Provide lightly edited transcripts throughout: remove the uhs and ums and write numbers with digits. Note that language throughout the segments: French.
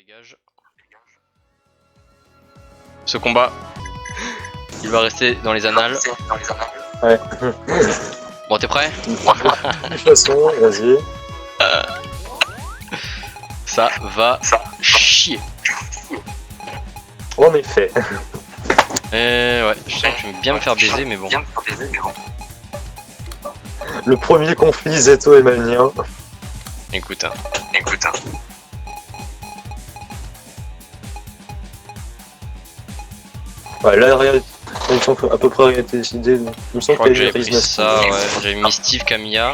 Dégage. Ce combat, il va rester dans les annales. Ouais. Bon, t'es prêt? De toute façon, vas-y. Ça va chier. En effet. Ouais, je sens que tu veux bien me faire baiser, mais bon. Le premier conflit Zeto et Mania. Écoute, Ouais, là, il me semble à peu près rien été décidé. Il me je semble crois que qu'il y a j'avais eu pris ça, ouais. J'avais mis Steve Camilla.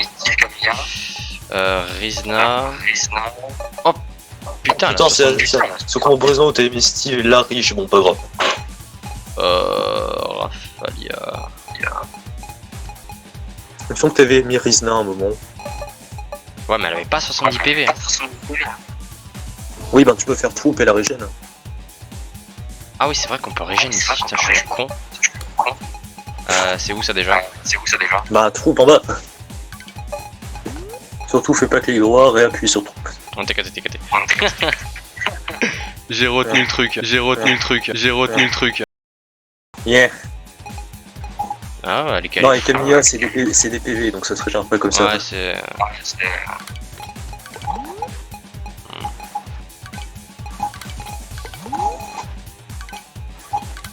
Rizna. Oh putain, Putain, là, c'est ça. Ce qu'on représente où t'avais mis Steve et Larry, bon, pas grave. Rafalia. Il me semble que t'avais mis Rizna à un moment. Ouais, mais elle avait pas 70 PV. Hein. Oui, ben tu peux faire troupe et la régène. Ah oui, c'est vrai qu'on peut régénérer ici. Putain, je suis con. C'est où ça déjà? Bah, troupe en bas. Surtout, fais pas clic droit, réappuie sur troupe. On t'es caté. J'ai retenu le truc. Yeah. Ah, elle est calée. Non, et Camilla, c'est des PV, donc ça se régénère pas comme ça. Ouais, c'est.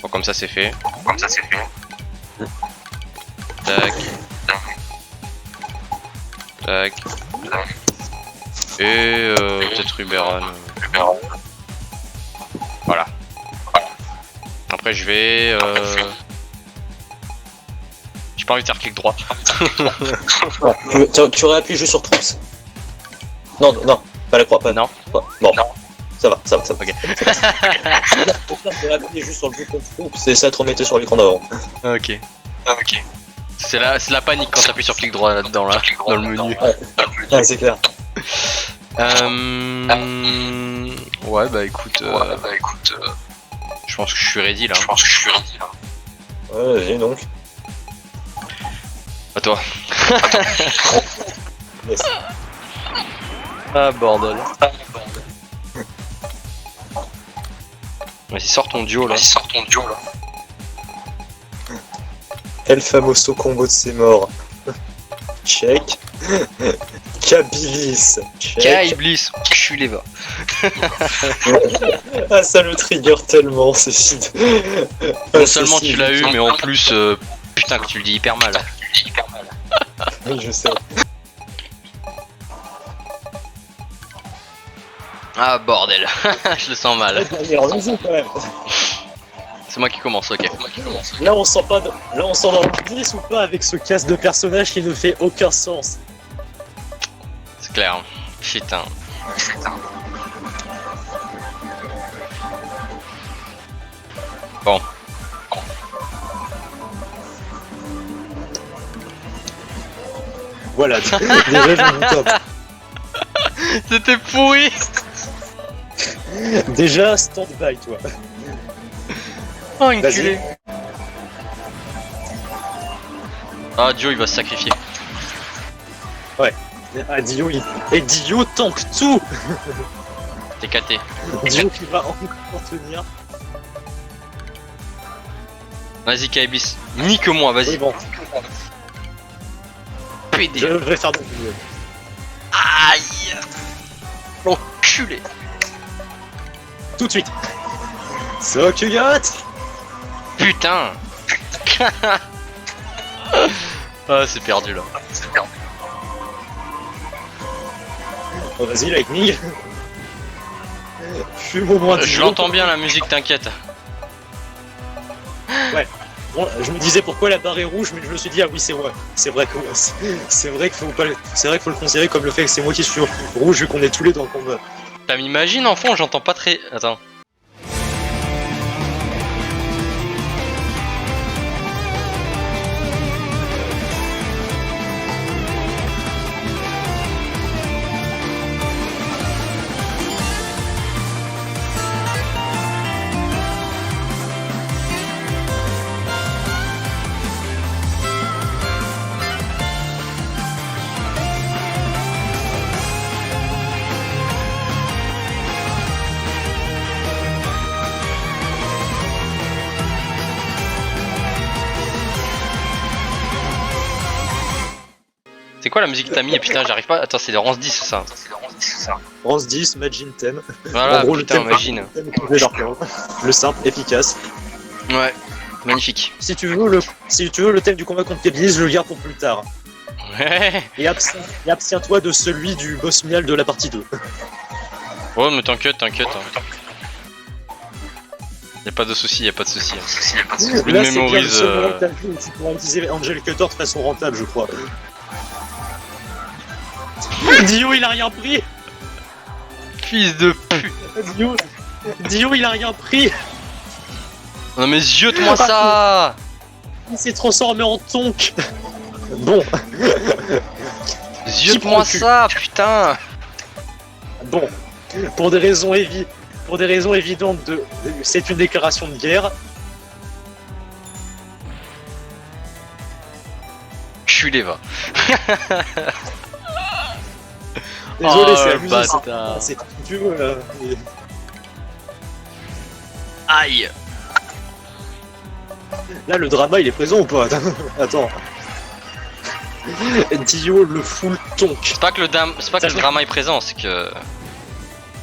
Bon, comme ça c'est fait. Tac. Et peut-être Ruberon. Voilà. Après je vais. J'ai pas envie de faire clic droit. Tu réappuies juste sur troupe. Non, pas la croix, pas. Non. Bon, ça va. Ok. Tu réappuies juste sur le bouton troupe, c'est ça te remettait sur l'écran d'avant. Ok. C'est la panique quand t'appuies sur clic droit là-dedans, là, dans le menu. Ouais, c'est clair. Ouais, bah écoute, je pense que je suis ready là. Ouais, vas-y donc. À toi. Yes. Ah bordel. Vas-y, sors ton duo là. El famoso combo de ses morts. Check. Kabilis. Check. K-Iblis, je suis les va. Ah, ça le trigger tellement, c'est shit. Non seulement tu l'as eu, mais en plus, putain que tu le dis hyper mal. Oui, je sais. Ah bordel, je le sens mal. Quand même. C'est moi qui commence, ok. Là, on sent pas. Là, on sent dans le 10 ou pas avec ce casse de personnage qui ne fait aucun sens. C'est clair. Putain. Bon. Voilà, déjà, je me top. C'était pourri. Déjà, stand-by, toi. Oh, enculé. Ah, Dio il va se sacrifier. Ah, Dio, et Dio tank tout. T'es caté. Dio qui va encore tenir. Vas-y, K-Iblis. Nique-moi, Oui, vas-y. bon, PD. je vais faire de mieux. Aïe. Enculé. Tout de suite. Sokugat. Putain. Ah, c'est perdu là. Oh, vas-y, Lightning. Fume au moins. Je l'entends bien la musique, t'inquiète. Bon, je me disais pourquoi la barre est rouge, mais je me suis dit ah oui c'est vrai que c'est vrai qu'il faut pas c'est vrai qu'il faut le considérer comme le fait que c'est moi qui suis rouge vu qu'on est tous les deux dans le combat. Ça m'imagine en fond, j'entends pas très. Attends. C'est quoi la musique que t'as mis? Et putain, j'arrive pas. Attends, c'est de Rance 10, ça. Rance 10, Magin thème. Voilà, En gros, putain, le imagine. thème qu'on fait leur plan. Le simple, efficace. Ouais, magnifique. Si tu veux le thème du combat contre Kebis, je le garde pour plus tard. Ouais. Et abstiens-toi de celui du boss mial de la partie 2. Oh, mais t'inquiète. Y'a pas de soucis, y'a pas de soucis. Je Là, c'est bien le mémorise. seul moment que t'as vu où tu pourras utiliser Angel Cutter de façon rentable, je crois. Dio, il a rien pris. Fils de pute. Dio, il a rien pris. Non, mais ziote-moi ça. Il s'est transformé en tonk. Bon. Ziote-moi ça, putain. Bon. Pour des raisons évidentes c'est une déclaration de guerre. Je suis Leva. Désolé, Oh, c'est le amusé. bâtard. C'est tout tu veux, là. Aïe. Là, le drama, il est présent ou pas? Attends. Dio, le full tonk. C'est pas que le drama est présent, c'est que. Ah,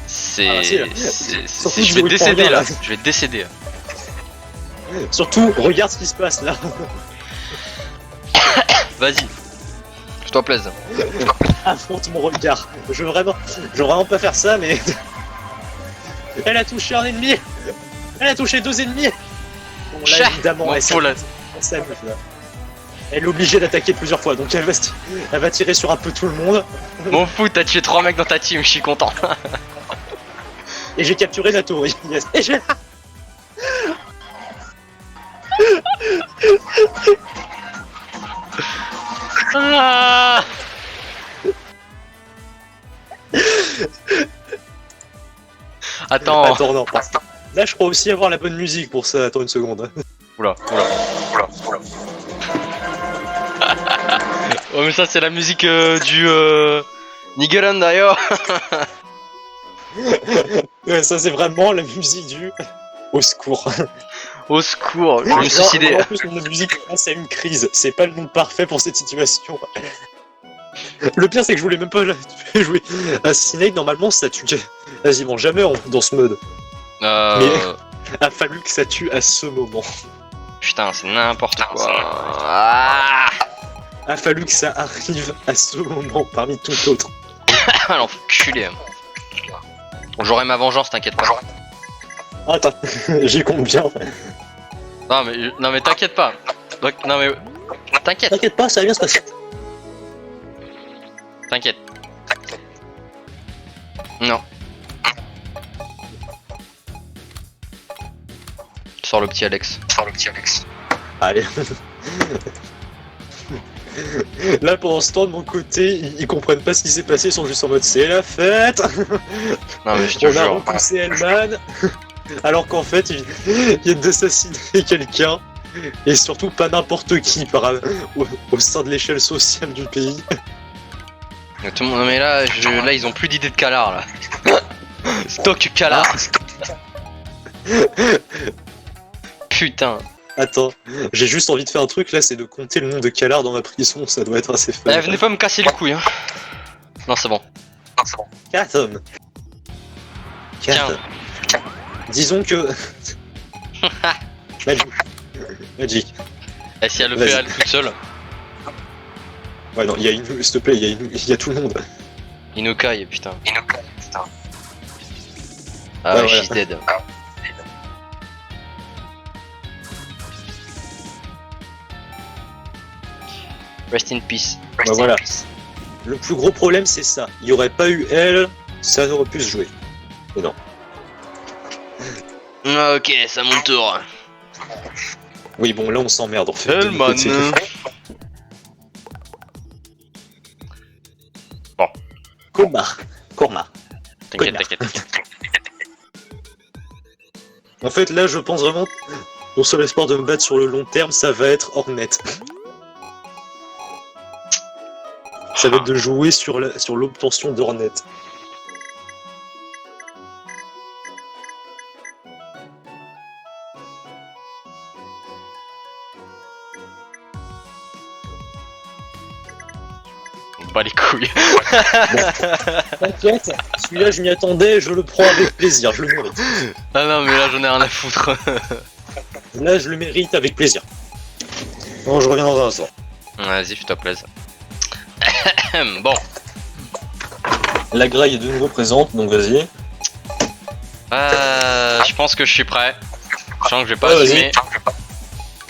si, là. Surtout, Je vais Dio, il décéder prend là. rien, Je vais décéder. Surtout, regarde ce qui se passe là. Vas-y. Je t'en plaise. Affronte mon regard. Je veux vraiment pas faire ça, mais. Elle a touché un ennemi. Elle a touché 2 ennemis. Bon, là, Chah, évidemment, bon, elle faut s'amuse, là. Elle est obligée d'attaquer plusieurs fois, donc elle va tirer sur un peu tout le monde. M'en fous, t'as tué 3 mecs dans ta team, je suis content. Et j'ai capturé la tour. Yes. Et j'ai... Ah. Attends. Attends, non. Là, je crois aussi avoir la bonne musique pour ça. Attends une seconde. Oula. Oh, mais ça, c'est la musique du Nigelan d'ailleurs. Ouais, ça, c'est vraiment la musique du... Au secours. Au secours, je me suis suicidé. En plus, la musique commence à une crise. C'est pas le nom parfait pour cette situation. Le pire, c'est que je voulais même pas jouer. Assassinate, normalement, ça tue quasiment jamais dans ce mode. Mais a fallu que ça tue à ce moment. Putain, c'est n'importe quoi. Ah. A fallu que ça arrive à ce moment parmi tout autre. L'enculé. Bon, j'aurai ma vengeance, t'inquiète pas. Attends, j'y compte bien. Non mais t'inquiète pas. Non mais t'inquiète. T'inquiète pas, ça va bien se passer. T'inquiète. Non. Sors le petit Alex. Allez. Là, pendant ce temps, de mon côté, ils comprennent pas ce qui s'est passé, ils sont juste en mode c'est la fête. Non mais je te On a jure. repoussé Hellman, alors qu'en fait, il vient d'assassiner quelqu'un, et surtout pas n'importe qui au sein de l'échelle sociale du pays. Tout le monde, non mais là, là ils ont plus d'idées de calard là. Stock calard. Putain. Attends, j'ai juste envie de faire un truc là, c'est de compter le nombre de calards dans ma prison, ça doit être assez fun. Eh, venez pas me casser les couilles hein. Non c'est bon. 4 hommes. 4 hommes. Disons que... Magic. Et si elle le fait elle toute seule. Ouais non, il y a une... S'il te plaît, il y a tout le monde. Inokai putain. Ah Ouais, ouais, voilà. she's dead. Rest in peace. Bah voilà. Le plus gros problème c'est ça. Il n'y aurait pas eu elle, ça n'aurait pu se jouer. Mais non. Ok, c'est à mon tour. Oui bon là on s'emmerde en fait. Hellman. Bon. Korma. T'inquiète. En fait là je pense vraiment, mon seul espoir de me battre sur le long terme ça va être Hornet. Ça va être de jouer sur l'obtention d'Hornet. bats les couilles. T'inquiète, celui-là je m'y attendais, je le prends avec plaisir, je le mérite. Ah non, mais là j'en ai rien à foutre. Là je le mérite avec plaisir. Bon, je reviens dans un instant. Vas-y, fais-toi plaisir. Bon. La graille est de nouveau présente, donc vas-y. Je pense que je suis prêt. Je sens que je vais pas Ouais, assumer.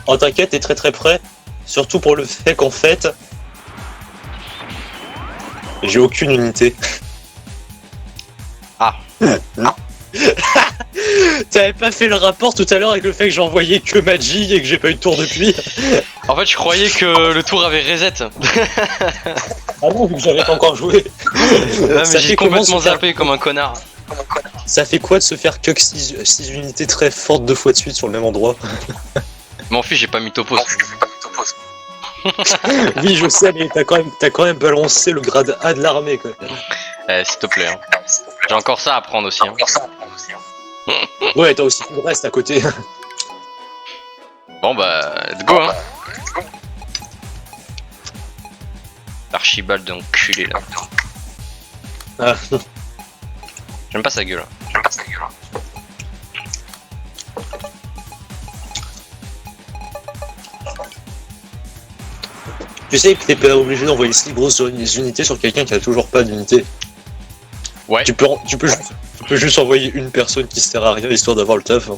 Oh t'inquiète, t'es très près. Surtout pour le fait qu'en fait... J'ai aucune unité. Ah. T'avais pas fait le rapport tout à l'heure avec le fait que j'ai envoyé que Magi et que j'ai pas eu de tour depuis? En fait, je croyais que le tour avait reset. Ah non, vu que j'avais pas encore joué. Mais Ça j'ai fait comment complètement se faire- zappé comme un connard. Ça fait quoi de se faire que 6 unités très fortes 2 fois de suite sur le même endroit? M'en fiche, j'ai pas mis topos. Oui, je sais, mais t'as quand même balancé le grade A de l'armée, quoi. S'il te plaît. Hein. J'ai encore ça à prendre aussi. Hein. Ouais, t'as aussi tout le reste à côté. Bon bah, let's go hein. Archibald d'enculé là. Ah, J'aime pas sa gueule. tu sais que t'es pas obligé d'envoyer 6 grosses unités sur quelqu'un qui a toujours pas d'unité. Ouais. Tu peux juste envoyer une personne qui sert à rien histoire d'avoir le taf. Hein.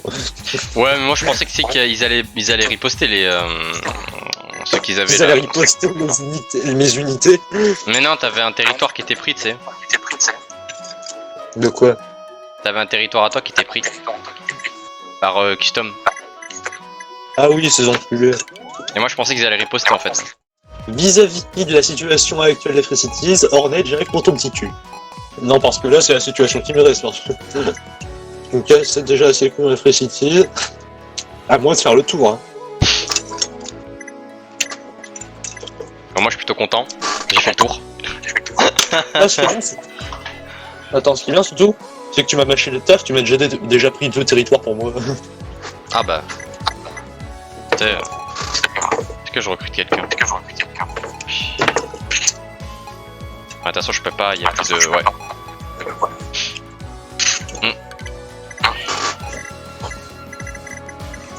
Ouais, mais moi je pensais que c'est qu'ils allaient riposter les ceux qu'ils avaient Ils allaient là. riposter mes unités. Mais non, t'avais un territoire qui était pris, tu sais. De quoi? T'avais un territoire à toi qui était pris par custom. Ah oui, ces enculés. Et moi je pensais qu'ils allaient riposter en fait. Vis-à-vis de la situation actuelle des Free Cities, Hornet, j'irai pour ton petit cul. Non, parce que là, c'est la situation qui me reste. Parce que... Donc, c'est déjà assez cool dans les Free Cities. À moins de faire le tour. Hein. Alors moi je suis plutôt content. J'ai fait le tour. Ah, ce qui est bien, c'est... Attends, ce qui est bien surtout, c'est que tu m'as mâché le taf, tu m'as déjà pris 2 territoires pour moi. Ah bah. Tu sais, est-ce que je recrute quelqu'un? Attention, je peux pas, il y a plus de... Ouais.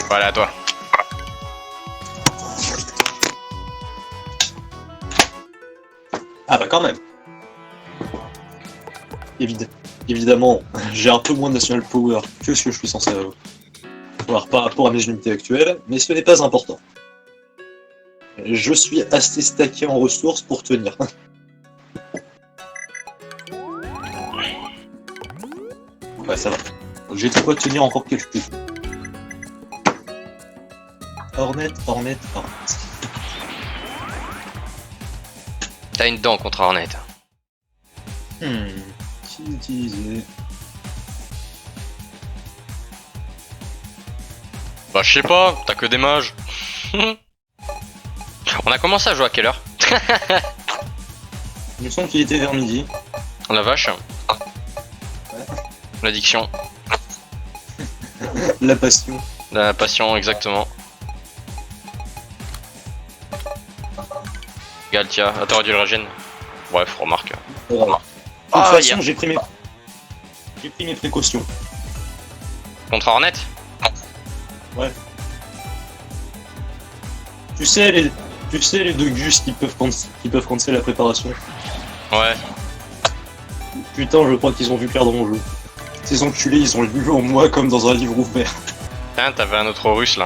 Voilà, à toi. Ah bah quand même. Évidemment, j'ai un peu moins de national power que ce que je suis censé avoir par rapport à mes unités actuelles, mais ce n'est pas important. Je suis assez stacké en ressources pour tenir. Ouais, ça va. J'ai de quoi tenir encore quelques peu. Hornet. T'as une dent contre Hornet. Qui utiliser? Bah je sais pas, t'as que des mages. On a commencé à jouer à quelle heure? Il me semble qu'il était vers midi. La vache. L'addiction. La passion. La passion, exactement. Galtia, ah t'aurais dû le régène. Bref, remarque. De toute Ah, façon, j'ai pris mes précautions. Contre Hornet? Ouais. Tu sais les 2 gus qui peuvent canceller la préparation. Ouais. Putain, je crois qu'ils ont vu clair dans mon jeu. Ces enculés, ils ont lu en moi comme dans un livre ouvert. Putain, t'avais un autre russe là.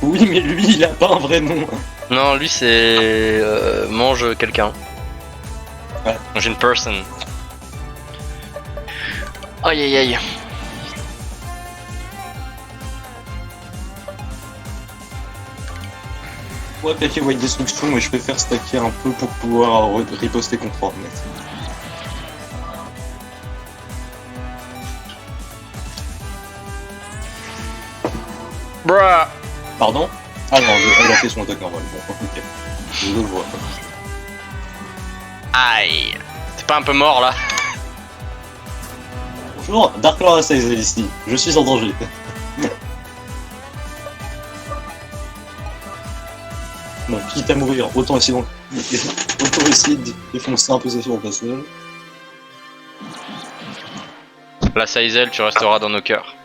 Oui, mais lui, il a pas un vrai nom. Non, lui c'est... mange quelqu'un. Ouais. Mange une person. Aïe aïe aïe. Moi, attaquer White Destruction, mais je préfère stacker un peu pour pouvoir riposter contre Hornet. Bruh. Pardon? Ah non, elle a fait son attaque normale. Bon, ok. Je le vois. Aïe. T'es pas un peu mort là? Bonjour, Dark Lord Asaïs ici. Je suis en danger. Bon, quitte à mourir, autant essayer, autant essayer de défoncer un peu ça sur le passage. La Saizel, tu resteras dans nos cœurs.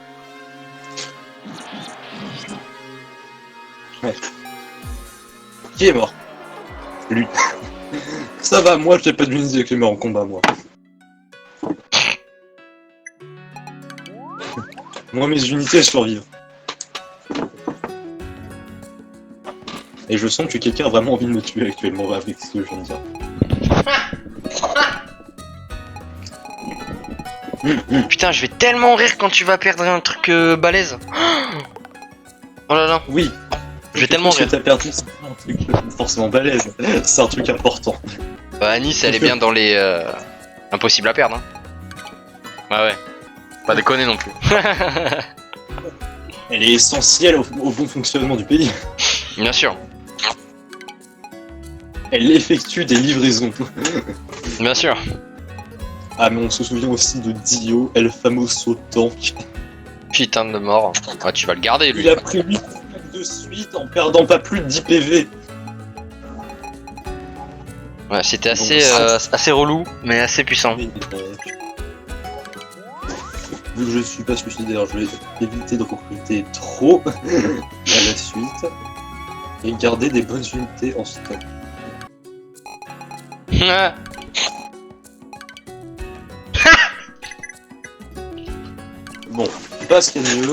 Qui est mort? Lui. Ça va, moi j'ai pas d'unité qui est mort en combat, moi. Moi mes unités survivent. Et je sens que quelqu'un a vraiment envie de me tuer actuellement avec ce que je viens de dire. Putain, je vais tellement rire quand tu vas perdre un truc balèze. Oh là là. Oui. Je vais tellement rire. T'as perdu, c'est pas un truc forcément balèze. C'est un truc important. Bah, Nice, elle est bien dans les impossibles à perdre. Hein. Ouais, ouais. Pas déconner non plus. Elle est essentielle au bon fonctionnement du pays. Bien sûr. Elle effectue des livraisons. Bien sûr. Ah, mais on se souvient aussi de Dio, El Famoso Tank. Putain de mort. Ah, tu vas le garder lui. Il a pris 8 attaques de suite en perdant pas plus de 10 PV. Ouais, c'était assez relou, mais assez puissant. Vu que je suis pas suicidaire, je vais éviter de recruter trop à la suite et garder des bonnes unités en stock. Bon, pas ce qu'il y a de mieux.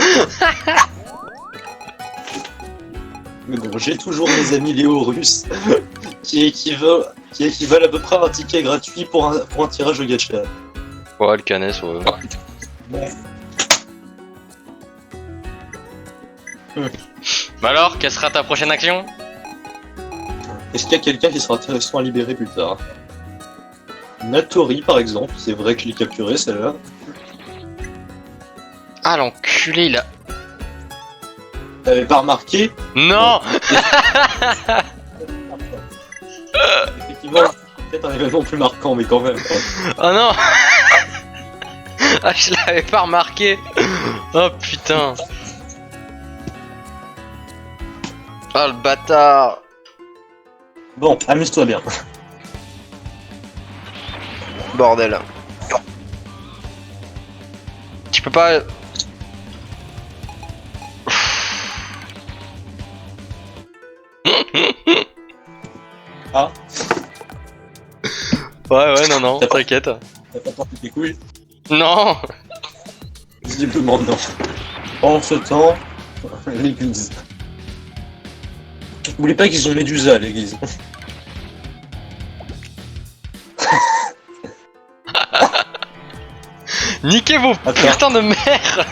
Mais bon, j'ai toujours mes amis Léo-Russes qui équivalent à peu près à un ticket gratuit pour un tirage au gacha. Ouais, le canesse, ouais. Bah alors, quelle sera ta prochaine action? Est-ce qu'il y a quelqu'un qui sera intéressant à libérer plus tard? Natori par exemple, c'est vrai que je l'ai capturé celle-là. Ah l'enculé, il a... T'avais pas remarqué? Non. Effectivement, peut-être un événement plus marquant, mais quand même. Oh non. Ah, je l'avais pas remarqué. Oh putain. Oh le bâtard. Bon, amuse-toi bien. Bordel. Tu peux pas... Ah, Ouais, non, non, t'inquiète. t'as pas porté tes couilles? Non. Visiblement non. En ce temps, l'église. N'oubliez pas qu'ils ont Médusa à l'église. Niquez vos Attends. putains de mère.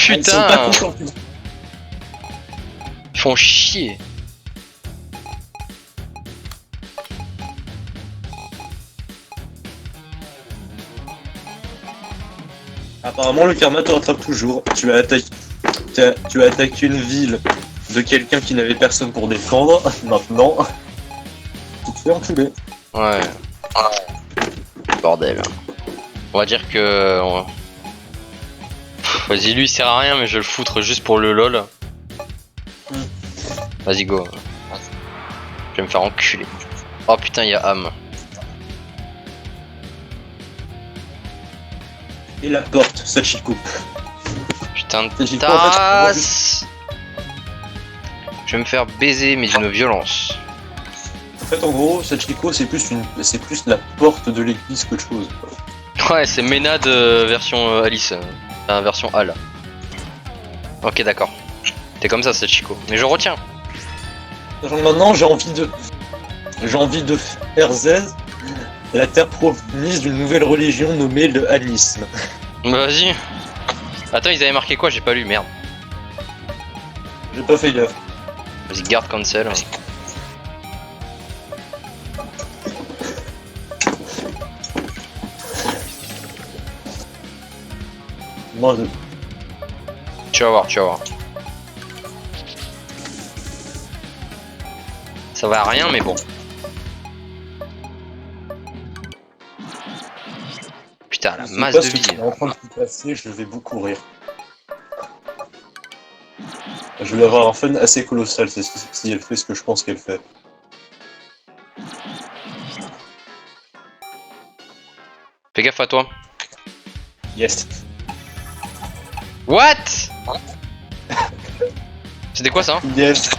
Ils sont pas Putain. contents. Ils font chier. Apparemment, le karma te rattrape toujours. Tu as attaqué une ville de quelqu'un qui n'avait personne pour défendre. Maintenant, tu te fais enculer. Ouais. Bordel. On va dire que... Vas-y, lui il sert à rien, mais je vais le foutre juste pour le lol. Vas-y, go. Je vais me faire enculer. Oh putain, il y a Ham. Et la porte, Sachiko. Putain de Sachiko, en fait, tasse. Je vais me faire baiser, mais d'une violence. en gros, Sachiko, c'est plus la porte de l'église qu'autre chose. Ouais, c'est Ménade version Alice. Version Al. Ok, d'accord. T'es comme ça, c'est Chico. Mais je retiens. Maintenant, j'ai envie de faire Zez, la terre promise d'une nouvelle religion nommée le Hanisme. Bah vas-y. Attends, ils avaient marqué quoi? J'ai pas lu, merde. J'ai pas fait gaffe. Vas-y, garde cancel. Moi, Tu vas voir, tu vas voir. Ça va à rien, mais bon. Putain, la je sais masse pas de ce vie. qui est en train de se passer, je vais beaucoup rire. je vais avoir un fun assez colossal si elle fait ce que je pense qu'elle fait. Fais gaffe à toi. Yes. What? C'était quoi ça? Yes.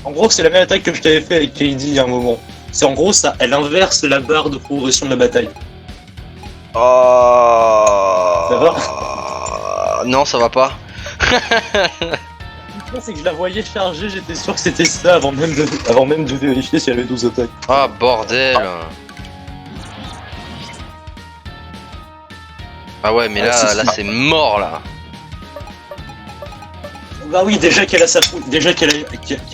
En gros, c'est la même attaque que je t'avais fait avec KD il y a un moment. C'est en gros ça, elle inverse la barre de progression de la bataille. Oh... Ça va? Non, ça va pas. C'est que je la voyais charger, j'étais sûr que c'était ça avant même de vérifier si elle avait 12 attaques. Ah bordel. Ah ouais, mais là c'est mort là. Bah oui, déjà qu'elle a sa déjà qu'elle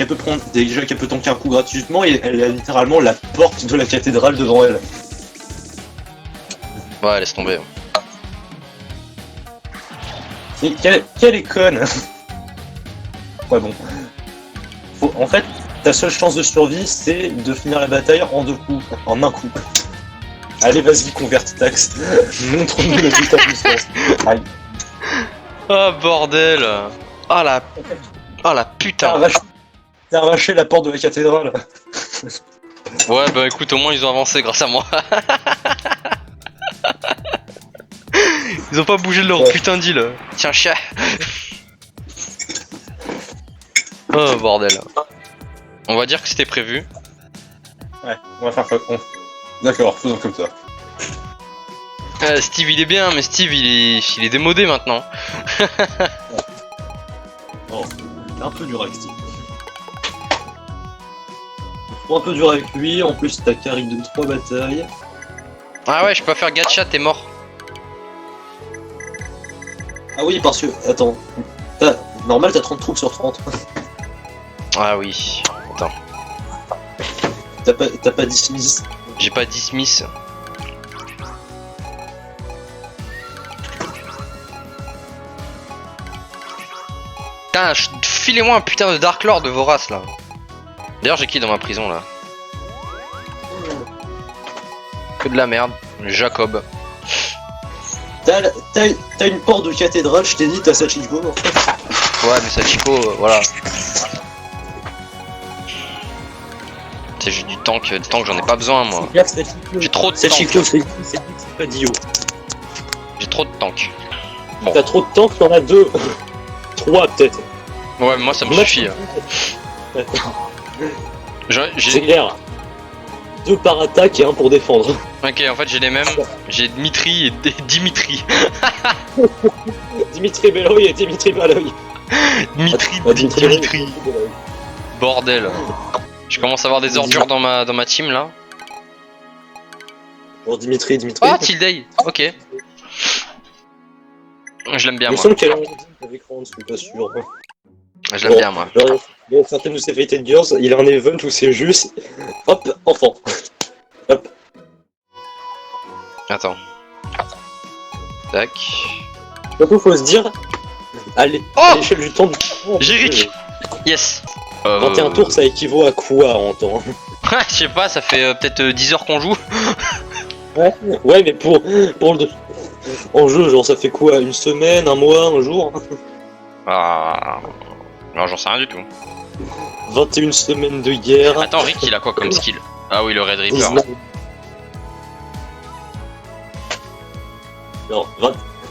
peut prendre, déjà qu'elle peut tanker un coup gratuitement et elle a littéralement la porte de la cathédrale devant elle. Ouais, laisse tomber. Et quelle est conne. Ouais bon. En fait, ta seule chance de survie, c'est de finir la bataille en 2 coups, en un coup. Allez, vas-y, converte taxe. Montre-nous le but à puissance. Aïe. Ah bordel. Ah la putain. T'as arraché la porte de la cathédrale. Ouais bah écoute, au moins ils ont avancé grâce à moi. Ils ont pas bougé de leur putain d'île. Tiens chat. Oh bordel. On va dire que c'était prévu. Ouais, on va faire ça. D'accord, faisons comme ça. Steve il est bien, mais Steve il est démodé maintenant. Oh, un peu dur avec Steve. Un peu dur avec lui, en plus t'as carry de 3 batailles. Ah ouais, je peux pas faire gacha, t'es mort. Ah oui, parce que, attends, normal t'as 30 troupes sur 30. Ah oui, attends. T'as pas dismiss. J'ai pas dismiss. Putain, filez-moi un putain de Dark Lord de Vorace là. D'ailleurs, j'ai qui dans ma prison là? Que de la merde. Jacob. T'as une porte de cathédrale, je t'ai dit, t'as Sachiko en fait. Ouais, mais Sachiko, voilà. C'est juste du tank j'en ai pas besoin moi. J'ai trop de Sachiko, tank. c'est pas Dio. J'ai trop de tank. Bon. T'as trop de tanks, t'en as 2. 3 peut-être. Ouais, mais moi ça me suffit. C'est clair. 2 par attaque et 1 pour défendre. Ok, en fait j'ai les mêmes. J'ai Dmitri et Dimitri. Dimitri Beloy et Dimitri Baloy. Dimitri. Bordel. Je commence à avoir des ordures dans ma team là. Bon, Dimitri. Ah, Tilday. Ok. Je l'aime bien Il me moi. semble qu'elle a un écran, je suis pas sûr. Je l'aime bien moi. Il y a certaines de ses vérités de Girls, il a un event où c'est juste. Hop, enfant. Hop. Attends. Tac. Surtout, faut se dire. Allez, Oh à l'échelle du temps du. Jéric. Yes. 21 tours, ça équivaut à quoi en temps? Je sais pas, ça fait peut-être 10 heures qu'on joue. Ouais, mais pour le. En jeu, genre, ça fait quoi? Une semaine, un mois, un jour? Ah. Non, j'en sais rien du tout. 21 semaines de guerre. Attends, Rick, il a quoi comme skill? Ah oui, le Red Reaper. 19. Non,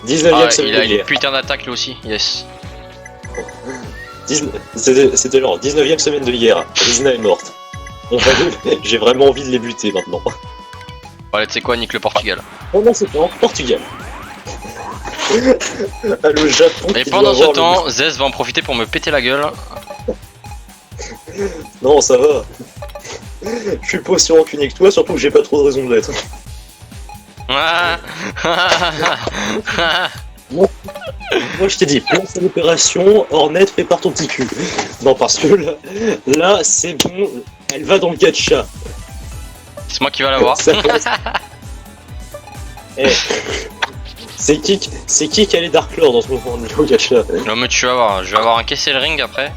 19ème Ah, semaine il a de une guerre. putain d'attaque lui aussi. Yes. C'était genre 19ème semaine de guerre. Rizna est morte. Bon, j'ai vraiment envie de les buter maintenant. Allez, tu sais quoi, nique le Portugal. Oh non, c'est pas Portugal. Ah, le Japon. Et qui pendant doit ce avoir temps, Zez va en profiter pour me péter la gueule. Non, ça va. Je suis pas aussi rancunier que toi, surtout que j'ai pas trop de raison de l'être. Ah. Moi, je t'ai dit, lance l'opération, Hornet, prépare ton petit cul. Non, parce que là c'est bon, elle va dans le gacha. C'est moi qui va l'avoir. Eh, c'est qui qui a les Dark Lord dans ce moment au gacha? Non mais tu vas voir, je vais avoir un Kessel Ring après.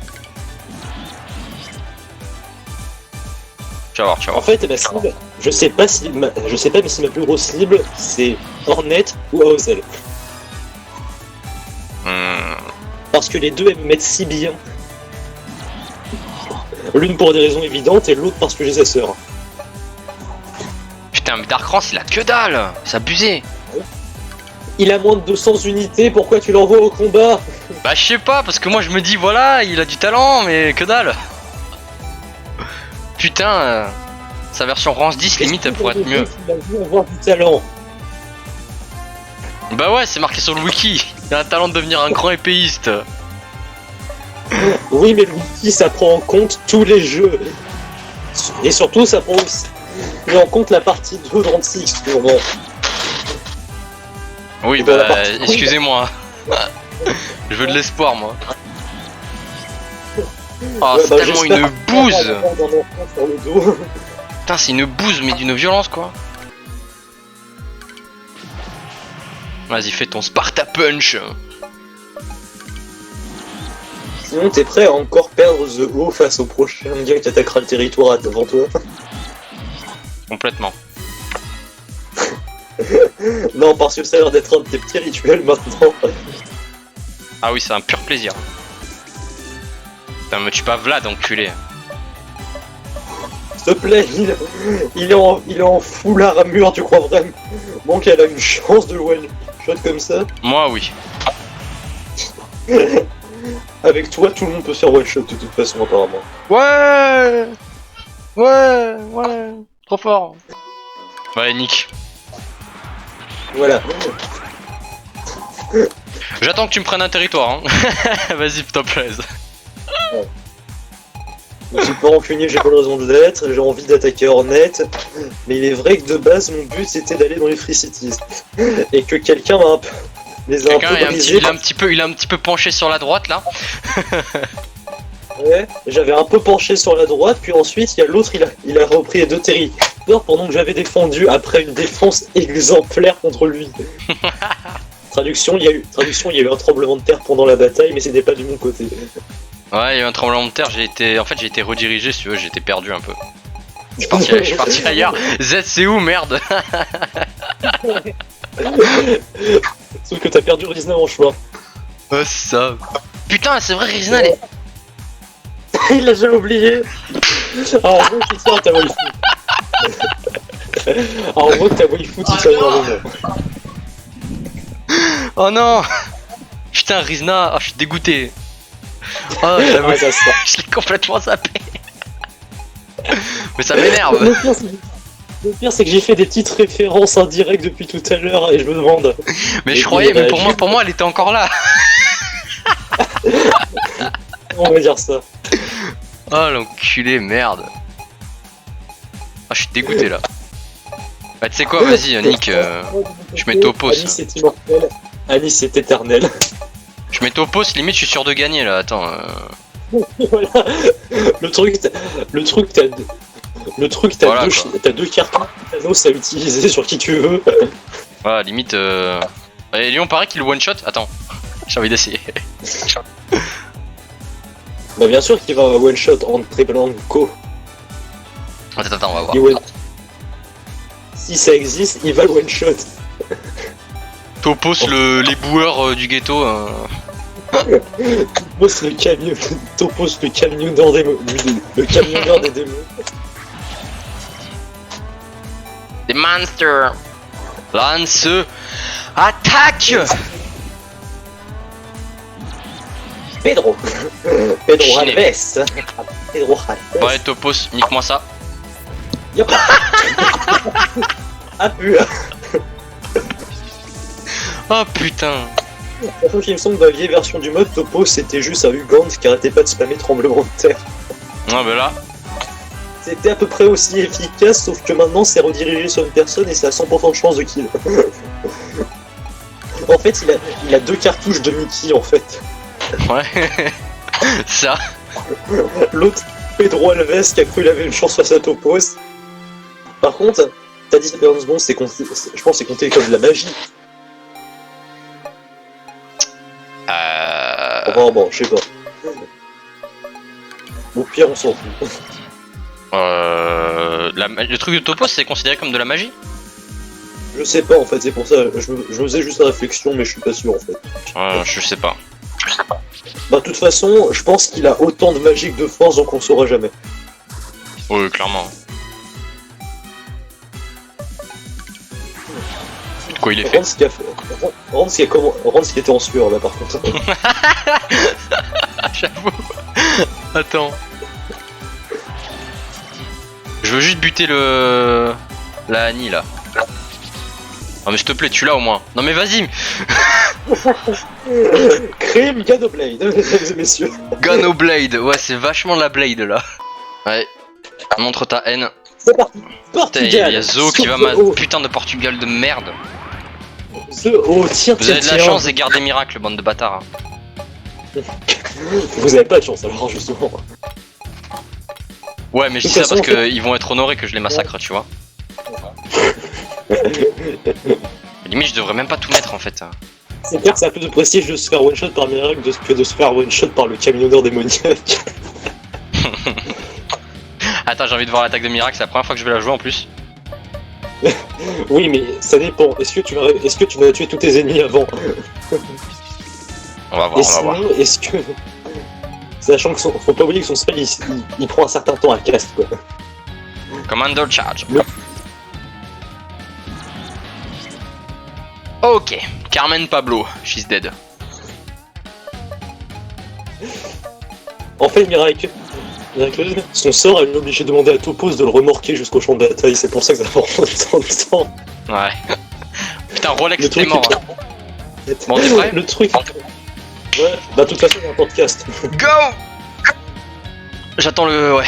Tu vas voir, tu vas En voir. fait, ma cible, je sais pas mais si ma plus grosse cible c'est Hornet ou Aozel. Hmm. Parce que les deux elles me mettent si bien. L'une pour des raisons évidentes et l'autre parce que j'ai sa sœur. Putain, mais Darkrance il a que dalle. C'est abusé. Il a moins de 200 unités, pourquoi tu l'envoies au combat? Bah je sais pas, parce que moi je me dis voilà, il a du talent, mais que dalle. Putain, sa version Rance 10 limite elle pourrait être mieux. Il a dû avoir du talent. Bah ouais, c'est marqué sur le wiki. Il a un talent de devenir un grand épéiste. Oui, mais le wiki, ça prend en compte tous les jeux. Et surtout, ça prend aussi en compte la partie 2 de Six. Bon. Oui, Dans la bah partie- excusez-moi. Je veux de l'espoir moi. Oh, Ouais, c'est bah, tellement j'espère une bouse. avoir d'un enfant sur le dos. Putain, c'est une bouse, mais d'une violence quoi. Vas-y, fais ton Sparta Punch. Sinon, t'es prêt à encore perdre The O face au prochain gars qui attaquera le territoire devant toi? Complètement. Non, parce que ça a l'air d'être un de tes petits rituels maintenant. Ah oui, c'est un pur plaisir. Putain, me tue pas Vlad, enculé. S'il te plaît, il est en full armure, tu crois vraiment qu'elle a une chance de one shot comme ça? Moi, oui. Avec toi, tout le monde peut se faire one shot de toute façon, apparemment. Ouais. Ouais. Trop fort. Ouais, Nick. Voilà. J'attends que tu me prennes un territoire, hein. Vas-y, top plaise. Je suis pas rancunier, j'ai pas de raison de l'être, j'ai envie d'attaquer Hornet, mais il est vrai que de base, mon but c'était d'aller dans les Free Cities. Et que quelqu'un m'a un peu... les a un Quelqu'un peu brisés. il a un petit peu penché sur la droite là. Ouais, j'avais un peu penché sur la droite, puis ensuite il y a l'autre, il a repris les deux territoires pendant que j'avais défendu après une défense exemplaire contre lui. Traduction, il y a eu un tremblement de terre pendant la bataille, mais c'était pas du mon côté. Ouais, il y a eu un tremblement de terre, j'ai été redirigé si tu veux, j'étais perdu un peu. Je suis parti ailleurs. Z c'est où merde? Sauf que t'as perdu Rizna en chemin. Ouais, c'est ça. Putain, c'est vrai, Rizna elle est... Il l'a jamais oublié. Alors, en gros, c'est ça ta waifu. Alors, en gros, ta waifu, tu sais vraiment. Oh non. Putain, Rizna, oh, je suis dégoûté. Oh, j'avoue, Ouais, ça se sent. je l'ai complètement zappé. Mais ça m'énerve. Le pire, c'est que j'ai fait des petites références indirectes depuis tout à l'heure et je me demande. Mais je croyais, mais pour moi, elle était encore là. On va dire ça. Oh l'enculé, merde. Ah, je suis dégoûté là. Bah, tu sais quoi, vas-y, Nick, je mets topos. Anis est immortel, Anis est éternel. Je mets topos, limite, je suis sûr de gagner là, attends. Voilà. Le truc, t'as Voilà, deux, quoi. t'as deux cartes Thanos à utiliser sur qui tu veux. Voilà, limite. Et Lyon, paraît qu'il one shot. Attends, j'ai envie d'essayer. Bah bien sûr qu'il va one shot en triple co. Attends, on va voir. Si ça existe, il va le one shot. Topos, les boueurs du ghetto. Topos le camion, Topos le camionneur des le camionneur des démons. Des monsters. Lance. Attaque. Pedro Chiné. Alves. Pedro Alves. Bon, allez, Topos, nique-moi ça. Yop. Ah putain. Oh putain. Sachant qu'il me semble que dans la vieille version du mode, Topos c'était juste un Ugand qui arrêtait pas de spammer tremblement de terre. Non, mais là. C'était à peu près aussi efficace, sauf que maintenant c'est redirigé sur une personne et c'est à 100% de chance de kill. En fait, il a deux cartouches de Mickey en fait. Ouais. Ça. L'autre, Pedro Alves, qui a cru qu'il avait une chance face à Topos. Par contre, t'as dit Experience Bond, je pense que c'est compté comme de la magie. Enfin bon, je sais pas. Au pire, on s'en fout. Le truc de Topos, c'est considéré comme de la magie? Je sais pas en fait, c'est pour ça, je me faisais juste la réflexion, mais je suis pas sûr en fait. Je sais pas. Bah, de toute façon, je pense qu'il a autant de magie que de force, donc on saura jamais. Oui, clairement. Quoi il est fait? Rance qui était en sueur là par contre. J'avoue. Attends. Je veux juste buter la Annie là. Non mais s'il te plaît, tu l'as au moins. Non mais vas-y. Crime Ganoblade, mesdames et messieurs. Ganoblade, ouais c'est vachement la blade là. Ouais. Montre ta haine. C'est parti. Putain, il Portugal. y a Zo qui va ma putain de Portugal de merde. Tiens, Vous avez de la chance et gardez miracle, bande de bâtards. Vous avez pas de chance alors justement. Ouais mais je dis ça parce qu'ils vont être honorés que je les massacre, tu vois. Limite je devrais même pas tout mettre en fait. C'est clair que ça a plus de prestige de se faire one shot par miracle que de se faire one shot par le camionneur démoniaque. Attends, j'ai envie de voir l'attaque de miracle, c'est la première fois que je vais la jouer en plus. Oui mais ça dépend, est-ce que tu vas tuer tous tes ennemis avant? On va voir, Et sinon, est-ce que... Sachant que faut pas oublier que son spell il prend un certain temps à cast quoi. Commando charge. Ok, Carmen Pablo, she's dead. En fait, miraculeuse, son sort, elle est obligée de demander à Topos de le remorquer jusqu'au champ de bataille, c'est pour ça que ça prend autant de temps. Ouais. Putain, Rolex t'es truc mort. Bon, t'es prêt? Le truc. Ouais, bah, de toute façon, il y a un podcast. Go! J'attends le. Ouais.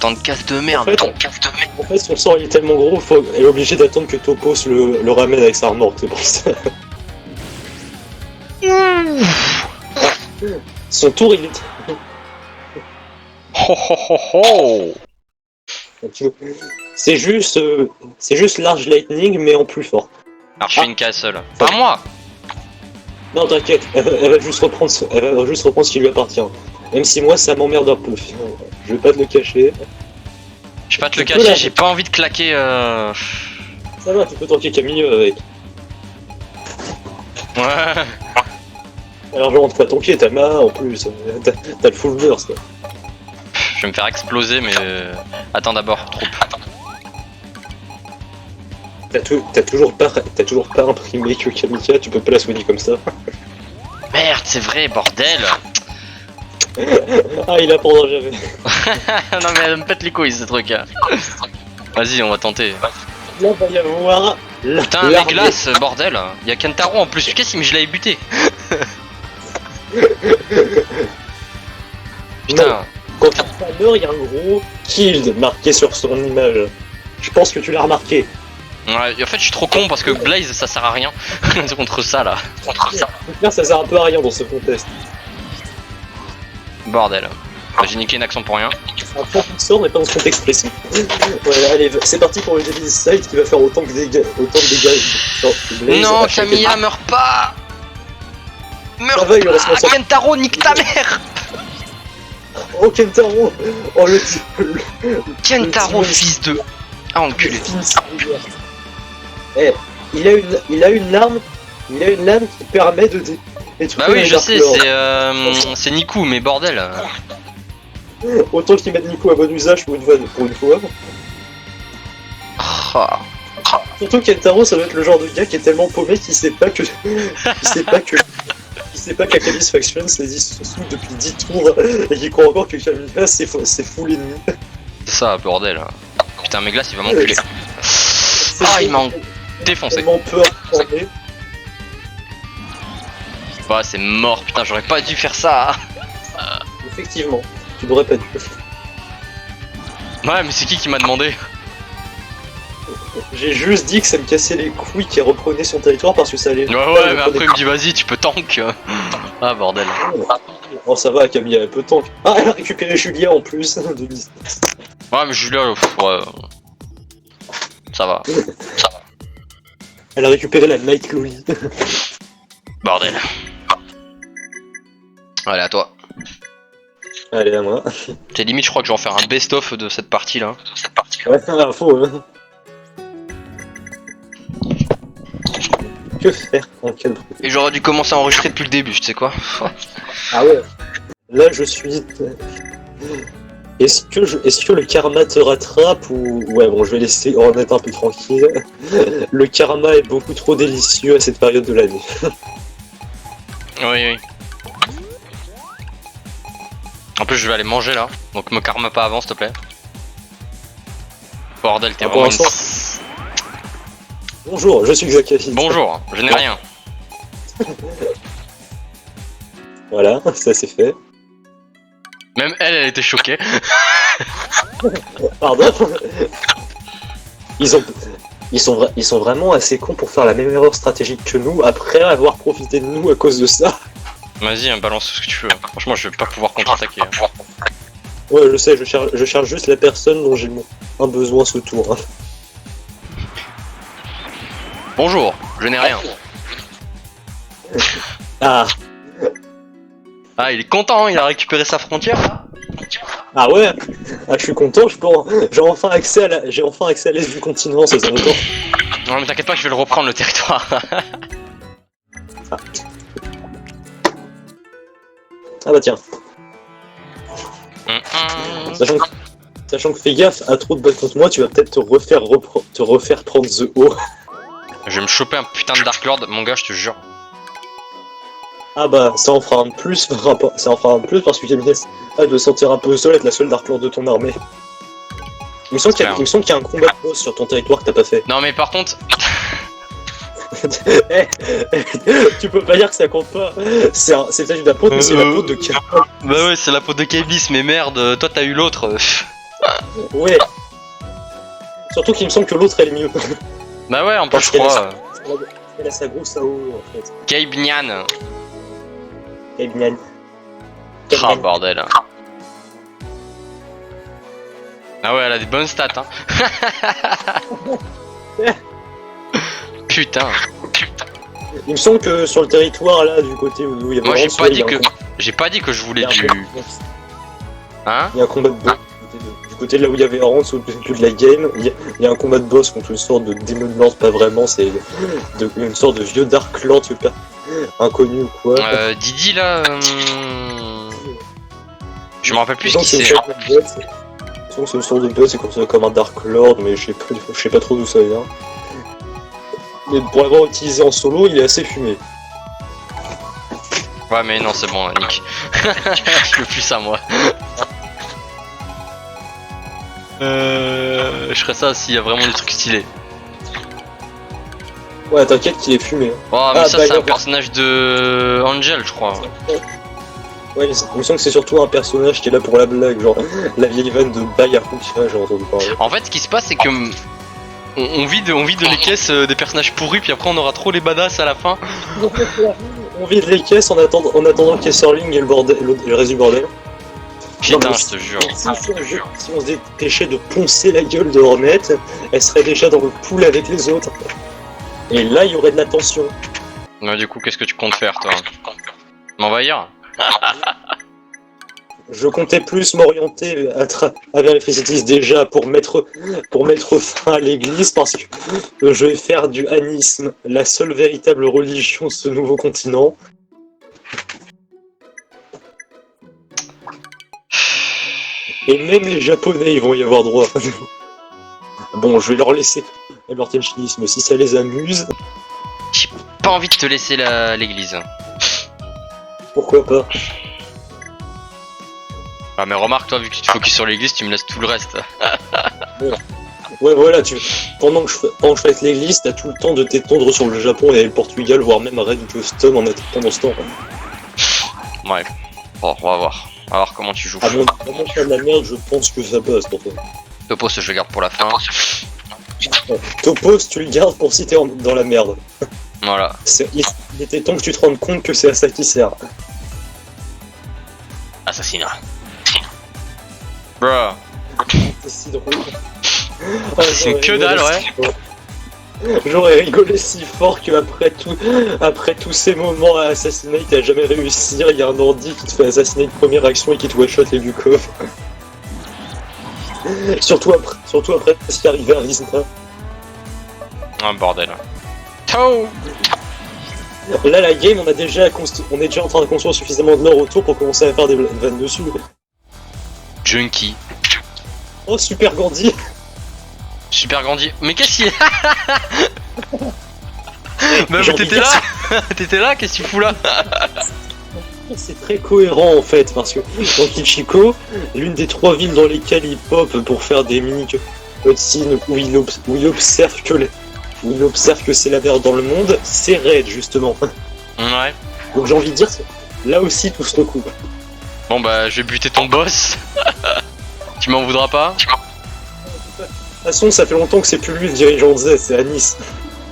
Tant de casse de merde. En fait, son sort il est tellement gros, elle est obligée d'attendre que Topos le ramène avec sa remorque, c'est pour ça. Son tour, il est. Ho ho ho ho! C'est juste Large Lightning, mais en plus fort. Archwin Castle. Pas moi! Non, t'inquiète, elle va juste reprendre ce qui lui appartient. Même si moi, ça m'emmerde un peu. Je vais pas te le cacher. Je vais pas te le cacher, j'ai pas envie de claquer. Ça va, tu peux tanker Camille avec. Ouais. Alors, je rentre pas tanker, t'as ma en plus. T'as le full burst. Quoi. Je vais me faire exploser, mais. Attends d'abord, troupe. T'as toujours pas imprimé que Kamika, tu peux pas la soigner comme ça. Merde, c'est vrai, bordel! Ah, il apprendra jamais. Non, mais elle me pète les couilles ce truc. Vas-y, on va tenter. Là, va y avoir. Putain, mes glaces, bordel! Y'a Kentaro en plus, qu'est-ce que je l'avais buté? Putain! Quand il meurt, il y a un gros killed marqué sur son image. Je pense que tu l'as remarqué. Ouais, en fait, je suis trop con parce que Blaze ça sert à rien contre ça là. Ça sert un peu à rien dans ce contest. Bordel. J'ai niqué une action pour rien. Un point qui sort, mais pas dans ce contexte précis. Ouais, allez, c'est parti pour le Devil's Side qui va faire autant de dégâts. Non, Camilla, meurs pas! Meurs va, il reste pas! Kentaro, nique ta mère! Oh, Kentaro! Oh, Kentaro, fils de. Ah, enculé. Eh, il a une lame qui permet de détruire. Bah oui, je sais, c'est Niku, mais bordel. Autant qu'il mette Niku à bon usage pour une fois. Oh. Surtout Kentaro, ça doit être le genre de gars qui est tellement paumé qu'il sait pas que Akamis Faction c'est sous depuis 10 tours et qu'il croit encore que Camilla c'est full ennemi. C'est ça, bordel. Putain, mes glaces, il va m'enculer. Ah, il m'a défoncé. Tellement peu informé. Bah, c'est mort, putain, j'aurais pas dû faire ça. Effectivement, tu n'aurais pas dû. Ouais, mais c'est qui m'a demandé? J'ai juste dit que ça me cassait les couilles qu'il reprenait son territoire parce que ça allait. Ouais, mais après il me dit vas-y, tu peux tank. Ah, bordel. Oh, ça va, Camille, elle peut tank. Ah, elle a récupéré Julia en plus. Ouais, mais Julia, ouais. Ça va. Elle a récupéré la Night Loli. Bordel. Allez, à toi. Allez, à moi. C'est limite, je crois que je vais en faire un best-of de cette partie là. Ouais, info, hein. Que faire en cas de... Et j'aurais dû commencer à enregistrer depuis le début, tu sais quoi. Ah ouais. Là, je suis... Est-ce que le karma te rattrape ou... Ouais, bon, je vais laisser Hornet un peu tranquille. Le karma est beaucoup trop délicieux à cette période de l'année. Oui. En plus, je vais aller manger là. Donc me karma pas avant, s'il te plaît. Bordel, t'es vraiment une... Bonjour, je suis Xakafi. Bonjour, je n'ai rien. Voilà, ça c'est fait. Même elle était choquée. Pardon. Ils sont vraiment assez cons pour faire la même erreur stratégique que nous après avoir profité de nous à cause de ça. Vas-y, hein, balance ce que tu veux. Franchement, je vais pas pouvoir contre-attaquer. Hein. Ouais, je sais, je cherche juste la personne dont j'ai un besoin ce tour. Bonjour, je n'ai rien. Ah. Ah, il est content, il a récupéré sa frontière là. Ah ouais. Ah, je suis content, j'ai enfin accès à l'est du continent, ça longtemps. Non mais t'inquiète pas, je vais le reprendre le territoire. Ah bah tiens. Sachant que fais gaffe, à trop de bonnes contre moi, tu vas peut-être te refaire prendre The O. Je vais me choper un putain de Dark Lord, mon gars, je te jure. Ah bah ça en fera un de plus par rapport. Ça en fera un de plus parce que Camille a de sentir un peu seul être la seule Dark Lord de ton armée. Il me semble qu'il y a un combat de boss sur ton territoire que t'as pas fait. Non mais par contre. Tu peux pas dire que ça compte pas. C'est peut-être de la faute, mais c'est la faute de Camille. Bah ouais, c'est la faute de Kebis, mais merde, toi t'as eu l'autre. Ouais. Surtout qu'il me semble que l'autre elle est mieux. Bah ouais, en plus je crois. Elle a sa grosse AO en fait. Cabe Nyan. Cabe Ah bordel. Ah ouais, elle a des bonnes stats hein. Putain. Il me semble que sur le territoire là, du côté où il y avait... Moi j'ai pas dit que je voulais du... Hein? Il y a un combat de boss. Du côté de là où il y avait Horns au début de la game, il y a un combat de boss contre une sorte de Demon Lord, pas vraiment, c'est une sorte de vieux Dark Lord super inconnu ou quoi. Didi là... Je me rappelle plus ce qui c'est. C'est une sorte de boss, c'est comme un Dark Lord, mais je sais pas trop d'où ça vient. Mais pour l'avoir utilisé en solo, il est assez fumé. Ouais mais non c'est bon Nick. Je veux plus ça moi. Je ferais ça s'il y a vraiment des trucs stylés. Ouais t'inquiète qu'il est fumé. Oh mais ça c'est un personnage de Angel je crois. Ouais, il me semble que c'est surtout un personnage qui est là pour la blague, genre la vieille vanne de Bayaru, j'ai entendu parler. En fait, ce qui se passe, c'est que on vide les caisses des personnages pourris, puis après on aura trop les badass à la fin. On vide les caisses en attendant Kesserling et le reste du bordel. Putain, je te jure. Si on se dépêchait de poncer la gueule de Hornet, elle serait déjà dans le pool avec les autres. Et là, il y aurait de la tension. Ouais, du coup, qu'est-ce que tu comptes faire, toi? M'envahir? Je comptais plus m'orienter vers les Fésétis déjà pour mettre fin à l'église parce que je vais faire du anisme, la seule véritable religion de ce nouveau continent. Et même les Japonais, ils vont y avoir droit. Bon, je vais leur laisser leur tenchinisme si ça les amuse. J'ai pas envie de te laisser l'église. Pourquoi pas? Ah mais remarque toi, vu que tu te focuses sur l'église, tu me laisses tout le reste. Ouais voilà, pendant que je fais l'église, t'as tout le temps de t'étendre sur le Japon et le Portugal, voire même Red Custom en pendant ce temps. Ouais, bon, on va voir. On va voir comment tu joues. Ah bon, vraiment faire de la merde, je pense que ça passe pour toi. Topos, je le garde pour la fin. Topos, tu le gardes pour si t'es dans la merde. Voilà. Il était temps que tu te rendes compte que c'est à ça qui sert. Assassinat. Bruh. C'est si drôle. C'est une que dalle, ouais. J'aurais rigolé si fort que après tous ces moments à Assassinate, à jamais réussir, il y a un ordi qui te fait assassiner de première action et qui te one-shot les Bukov. surtout après ce qui est arrivé à Rizna. Un bordel. Ciao. Là, la game, on est déjà en train de construire suffisamment de lore autour pour commencer à faire des vannes dessus. Junkie. Oh, super Gandhi. Super grandi. Mais qu'est-ce qu'il y a? Bah, J'ai mais envie de t'étais dire, là? T'étais là? Qu'est-ce que tu fous là? c'est très cohérent en fait, parce que dans Kichiko, l'une des 3 villes dans lesquelles il pop pour faire des mini cutscenes où il observe que c'est la merde dans le monde, c'est Raid justement. Ouais. Donc j'ai envie de dire, là aussi tout se recoupe. Bon bah, je vais buter ton boss. Tu m'en voudras pas? De toute façon, ça fait longtemps que c'est plus lui le dirigeant de Z, c'est Anis.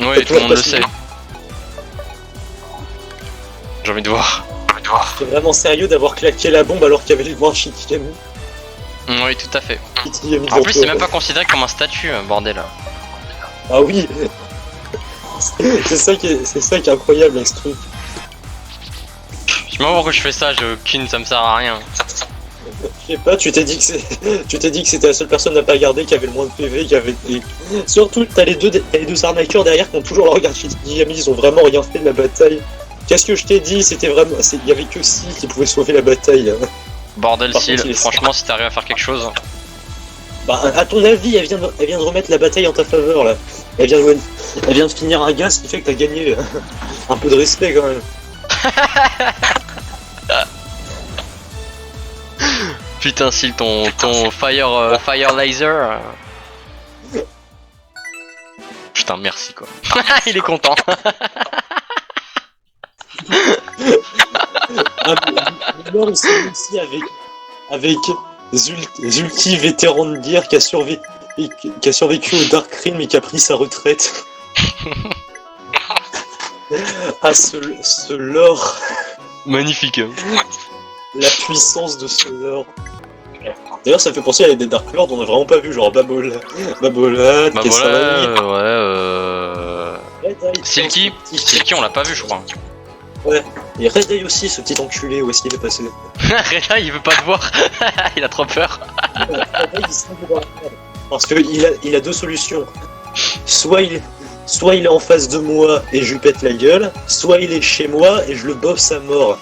Oui, tout le monde le sait. J'ai envie de voir. C'est vraiment sérieux d'avoir claqué la bombe alors qu'il y avait les noirs Shikigami. Oui, tout à fait. Shikigami En plus, c'est Zanto. même pas considéré comme un statut, bordel. Ah oui. C'est ça qui est incroyable avec ce truc. Je sais pas pourquoi je fais ça, j'ai aucune, ça me sert à rien. Je sais pas, tu t'es dit que c'était la seule personne à pas garder qui avait le moins de PV, qui avait. Et surtout, t'as les deux arnaqueurs derrière qui ont toujours leur regard Shikigami, ils ont vraiment rien fait de la bataille. Qu'est-ce que je t'ai dit? C'était vraiment. Il y avait que Seal qui pouvait sauver la bataille. Bordel, Par contre, il Seal, est- franchement, si t'arrives à faire quelque chose. Bah, à ton avis, elle vient de remettre la bataille en ta faveur là. Elle vient de finir un gars, ce qui fait que t'as gagné. Un peu de respect quand même. Putain, Seal, ton fire laser. Putain, merci quoi. Il est content. Ah, mais non, c'est aussi avec Zulti, vétéran de guerre qui a survécu au Dark Rim mais qui a pris sa retraite. Ah, ce lore, Magnifique. Hein. la puissance de ce lore. D'ailleurs, ça fait penser à des Dark Lords, on a vraiment pas vu, genre Babolat, Bah voilà, Red Eye, Silky, on l'a pas vu, je crois. Et Red Eye aussi, ce petit enculé, où est-ce qu'il est passé? Reda, il veut pas te voir. Il a trop peur. Red Eye, il se met dans la merde. Parce qu'il a deux solutions. Soit il est en face de moi et je lui pète la gueule, soit il est chez moi et je le bosse à mort.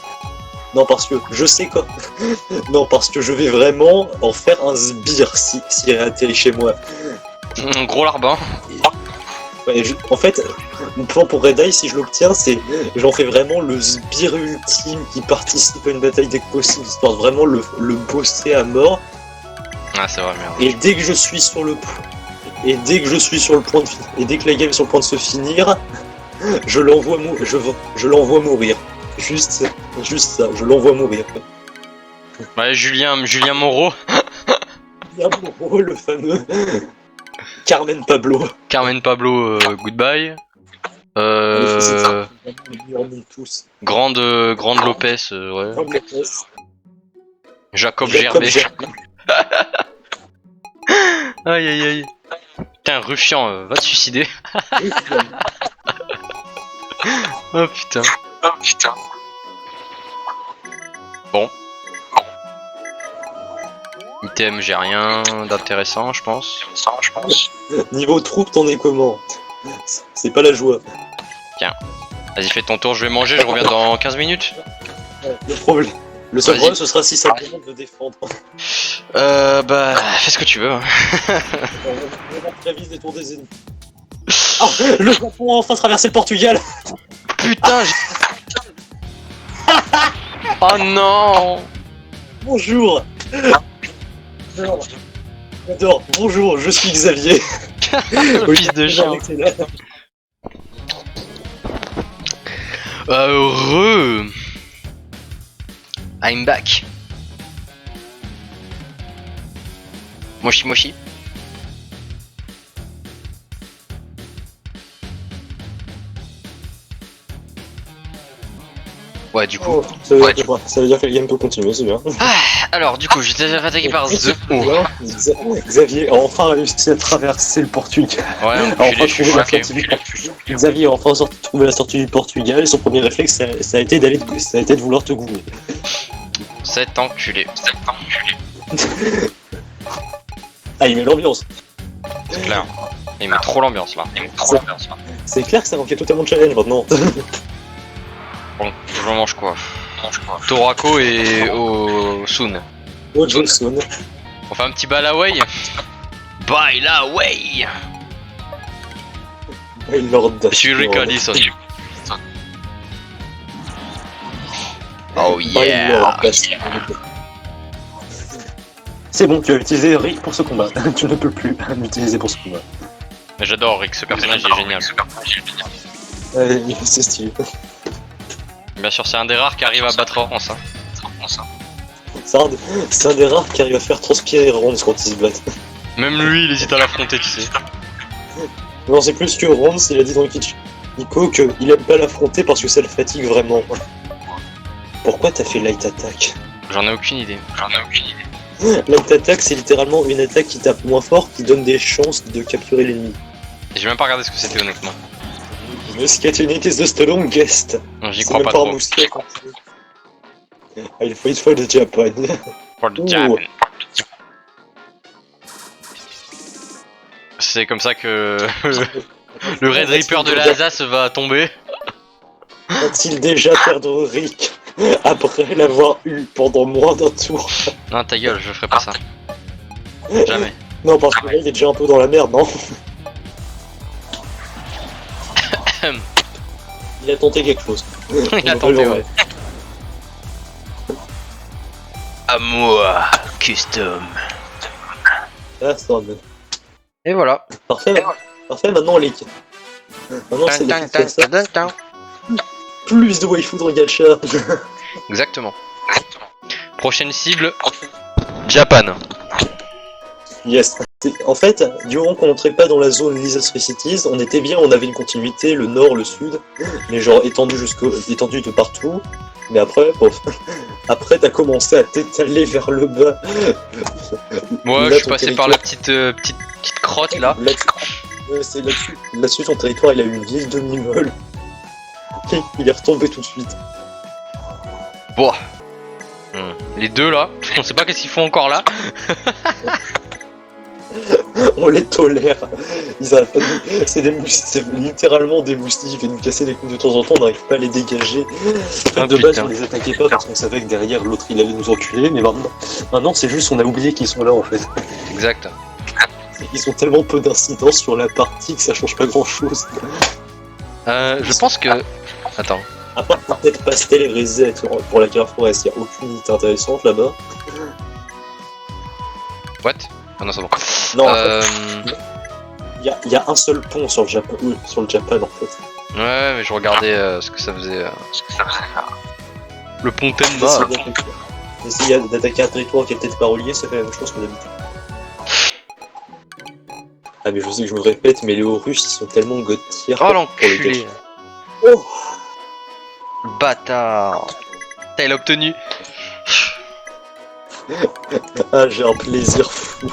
Non, parce que je sais quoi. Non, parce que je vais vraiment en faire un sbire si elle atterrit chez moi. Gros larbin. Ouais, en fait, mon plan pour Red Eye, si je l'obtiens, c'est j'en fais vraiment le sbire ultime qui participe à une bataille dès que possible, histoire de vraiment le bosser à mort. Ah, c'est vrai, merde. Et dès que je suis sur le point de et dès que la game est sur le point de se finir, je l'envoie mourir. Juste ça, je l'envoie mourir. Ouais, Julien Moreau. Oh, le fameux Carmen Pablo. Carmen Pablo, goodbye. Tous. Grande Lopez, ouais. Jacob Jacob Gerbet. Gerbet. Aïe aïe aïe. Putain, Ruffian, va te suicider. Oh putain. Bon. Item, j'ai rien d'intéressant, je pense. Niveau troupe, t'en es comment? C'est pas la joie. Vas-y, fais ton tour, je vais manger, je reviens dans 15 minutes. Le seul Vas-y. problème, ce sera si ça demande de défendre. Bah, fais ce que tu veux. On va très vite des tours des ennemis. Oh, le Japon a enfin traversé le Portugal. Putain, oh non. Bonjour. J'adore. Bonjour, je suis Xavier. Le fils de chien. Heureux. I'm back. Moshi. Ouais, du coup. Oh, ça veut dire que la game peut continuer, c'est bien. Alors, du coup, j'étais attaqué par The O. Xavier a enfin réussi à traverser le Portugal. Ouais, A enfin je suis trouvé la choqué. sortie du Portugal. Xavier a enfin trouvé la sortie du Portugal et son premier réflexe ça a été de vouloir te goumer. Cet enculé. Ah, il met l'ambiance. C'est clair. Il met trop l'ambiance là. C'est clair que ça manquait totalement de challenge maintenant. Bon, je mange quoi? Torako et Sun. Oh, Johnson. On fait un petit balaway. Balaway. Et Lord Je suis Rick Allison. Oh yeah. C'est bon, tu as utilisé Rick pour ce combat. Tu ne peux plus l'utiliser pour ce combat. J'adore Rick, ce personnage est génial. C'est stylé. Bien sûr, c'est un des rares qui arrive à battre Orange. Hein. C'est un des rares qui arrive à faire transpirer Ronds quand ils se battent. Même lui, il hésite à l'affronter, tu sais. Non, c'est plus que Ronds, il a dit dans Nico qu'il aime pas l'affronter parce que ça le fatigue vraiment. Pourquoi t'as fait Light Attack? J'en ai aucune idée. Light Attack, c'est littéralement une attaque qui tape moins fort, qui donne des chances de capturer l'ennemi. J'ai même pas regardé ce que c'était honnêtement. Musket unit is the strongest. Non, j'y C'est crois même pas pas un trop. mousquet. I'll fight for the Japan. For the Ouh. Japan. C'est comme ça que le Red Reaper de l'Alsace va tomber. A-t-il déjà perdu Rick après l'avoir eu pendant moins d'un tour? Non, ta gueule, je ferai pas ça. Jamais. Non, parce que là, il est déjà un peu dans la merde, non? Il a tenté quelque chose. Il a tenté, ouais. À moi, custom. Ah, ça va bien. Et voilà. Parfait, parfait, maintenant Lick. Maintenant c'est l'équipe comme ça. Plus de waifu dans gacha. Exactement. Prochaine cible, Japan. Yes. En fait, durant qu'on n'entrait pas dans la zone Lisa Cities, on était bien, on avait une continuité, le nord, le sud, mais genre étendu de partout. Mais après, bon, après t'as commencé à t'étaler vers le bas. Moi, Là, je suis ton passé par la petite crotte là. C'est là-dessus. Là-dessus, ton territoire, il a eu une vieille demi-molle. Il est retombé tout de suite. Boah. Les deux là, on sait pas qu'est-ce qu'ils font encore là. On les tolère. Ils arrêtent pas de... C'est littéralement des moustiques. Ils viennent nous casser les couilles de temps en temps. On n'arrive pas à les dégager. Ah, de base, putain. on les attaquait pas parce qu'on savait que derrière l'autre il allait nous enculer. Mais maintenant c'est juste on a oublié qu'ils sont là en fait. Exact. Ils ont tellement peu d'incidence sur la partie que ça change pas grand chose. Je pense que. Attends. À part peut-être Pastel et Reset pour la Carte Forest, il n'y a aucune unité intéressante là-bas. What? Ah non, c'est bon. Non, en fait, il y a un seul pont sur le Japan, en fait. Ouais, mais je regardais ce que ça faisait. Le pont Tenma. Essayer d'attaquer un territoire qui est peut-être pas relié, ça fait la même chose que d'habitude. Ah mais je sais que je me répète, mais les Hauts-Russes ils sont tellement god tier. Oh l'enculé. Oh Bâtard. T'as il a obtenu. Ah j'ai un plaisir fou.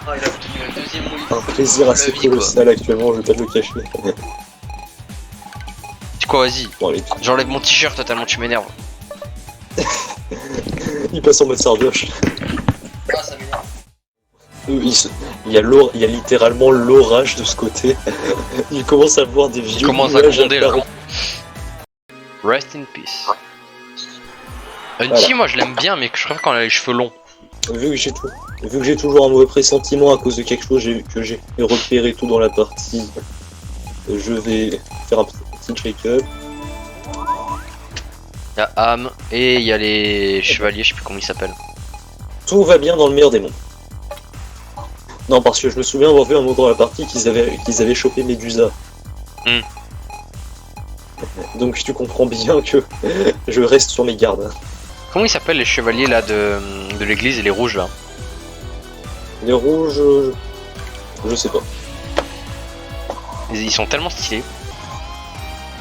Ah, il a obtenu le deuxième Un plaisir assez colossal actuellement, je vais pas te le cacher. C'est quoi, vas-y. Bon, allez. J'enlève mon t-shirt tellement tu m'énerves. Il passe en mode sardoche. Ah, ça m'énerve. Il y a littéralement l'orage de ce côté. Il commence à voir des vieux. Il commence à gronder là. Rest in peace. Unti, moi je l'aime bien, mais je préfère quand elle a les cheveux longs. Vu que j'ai toujours un mauvais pressentiment à cause de quelque chose que j'ai repéré tout dans la partie, je vais faire un petit check-up. Il y a Am et il y a les chevaliers, je sais plus comment ils s'appellent. Tout va bien dans le meilleur des mondes. Non, parce que je me souviens avoir vu un moment dans la partie qu'ils avaient chopé Medusa. Donc tu comprends bien que je reste sur mes gardes. Comment ils s'appellent les chevaliers là de l'église et les rouges là? Les rouges, je sais pas. Ils sont tellement stylés.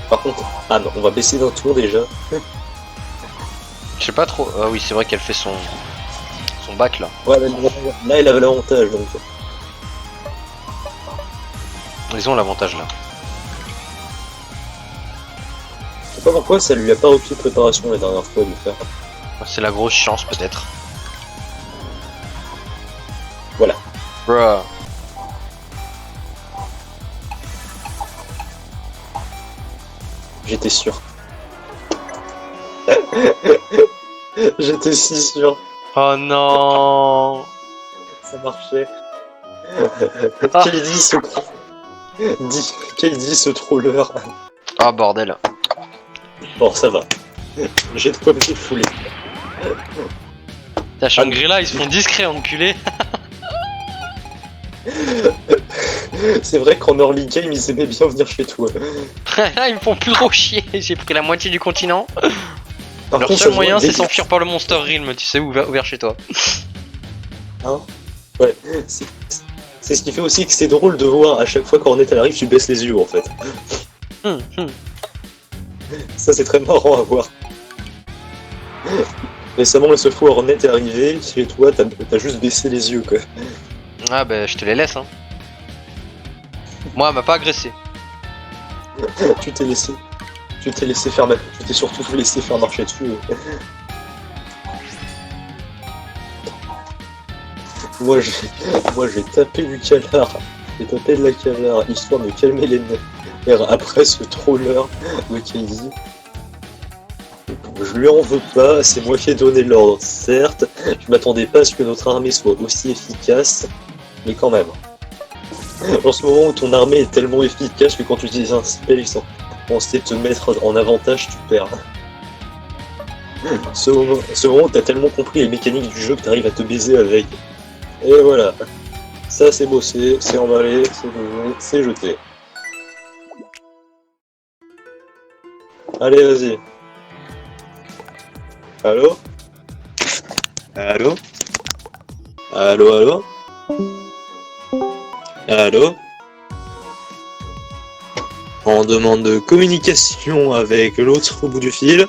Par contre, ah non, on va baisser d'un tour déjà. Je sais pas trop. Ah oui, c'est vrai qu'elle fait son bac là. Ouais, là elle avait l'avantage donc. Ils ont l'avantage là. Je sais pas pourquoi ça lui a pas repris de préparation la dernière fois de le faire. C'est la grosse chance peut-être. Voilà. Bruh. J'étais sûr. J'étais si sûr, Oh non. ça marchait. Ah. Quel dit ce troller. Ah bordel. Bon, ça va. J'ai de quoi me défouler. Ta Shangri-La, ils se font discrets, enculés. C'est vrai qu'en early game, ils aimaient bien venir chez toi. Ils me font plus trop chier. J'ai pris la moitié du continent. Par Leur contre, ça seul se moyen, voit c'est dès s'enfuir par le Monster Realm, tu sais, ouvert chez toi. Hein, ouais, c'est ce qui fait aussi que c'est drôle de voir à chaque fois quand Hornet arrive, tu baisses les yeux en fait. Hum. Ça, c'est très marrant à voir. Récemment, la seule fois où Hornet est arrivé, chez toi, t'as juste baissé les yeux quoi. Ah bah je te les laisse hein. Moi elle m'a pas agressé. Tu t'es laissé. Tu t'es laissé faire tu t'es surtout laissé faire marcher dessus. Moi j'ai tapé du canard. J'ai tapé de la canard histoire de calmer les nerfs après ce troller de Kaidi. Je lui en veux pas, c'est moi qui ai donné l'ordre, certes. Je m'attendais pas à ce que notre armée soit aussi efficace, mais quand même. En ce moment où ton armée est tellement efficace que quand tu utilises un spell on sait te mettre en avantage, tu perds. Ce moment où t'as tellement compris les mécaniques du jeu que t'arrives à te baiser avec. Et voilà. Ça c'est bossé, c'est emballé, c'est donné, c'est jeté. Allez, vas-y. Allô? Allô? Allô, allô? Allô? On demande de communication avec l'autre au bout du fil.